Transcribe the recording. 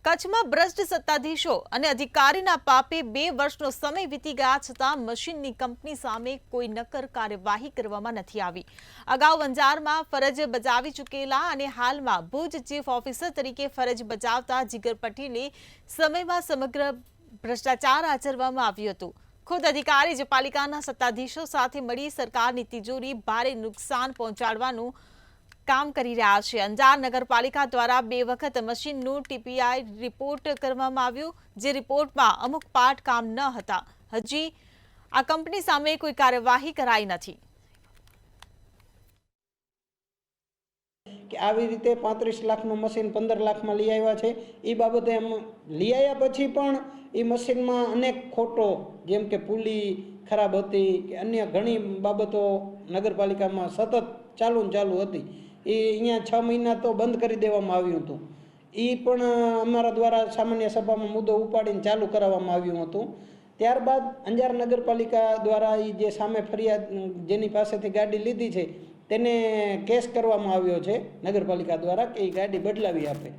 કચ્છમાં ભ્રષ્ટ સત્તાધીશો અને અધિકારીના પાપે 2 વર્ષનો સમય વીતી ગયા છતાં મશીનની કંપની સામે કોઈ નક્કર કાર્યવાહી કરવામાં નથી આવી। અગાઉ અંજારમાં ફરજ બજાવી ચૂકેલા અને હાલમાં ભુજ ચીફ ઓફિસર તરીકે ફરજ બજાવતા જીગર પટેલે સમયમાં સમગ્ર ભ્રષ્ટાચાર આચરવામાં આવ્યું હતું। ખુદ અધિકારી જ પાલિકાના સત્તાધીશો સાથે મળી સરકારની તિજોરી ભારે નુકસાન પહોંચાડવાનું काम કરી રહ્યા છે। અંજાર નગરપાલિકા દ્વારા 2 વખત મશીનનું ટીપીઆઈ રિપોર્ટ કરવામાં આવ્યો, જે રિપોર્ટમાં અમુક પાર્ટ કામ ન હતા। હજી આ કંપની સામે કોઈ કાર્યવાહી કરાઈ નથી। કે આવી રીતે 35 લાખનું મશીન 15 લાખમાં લઈ આવ્યા છે। એ બાબતે એમ લઈ આવ્યા પછી પણ એ મશીનમાં અનેક ખોટો, જેમ કે પુલી ખરાબ હતી કે અન્ય ઘણી બાબતો નગરપાલિકામાં સતત ચાલુ હતી। એ અહીંયા 6 મહિના તો બંધ કરી દેવામાં આવ્યું હતું। એ પણ અમારા દ્વારા સામાન્ય સભામાં મુદ્દો ઉપાડીને ચાલુ કરાવવામાં આવ્યું હતું। ત્યારબાદ અંજાર નગરપાલિકા દ્વારા એ જે સામે ફરિયાદ જેની પાસેથી ગાડી લીધી છે તેને કેસ કરવામાં આવ્યો છે નગરપાલિકા દ્વારા કે એ ગાડી બદલાવી આપે।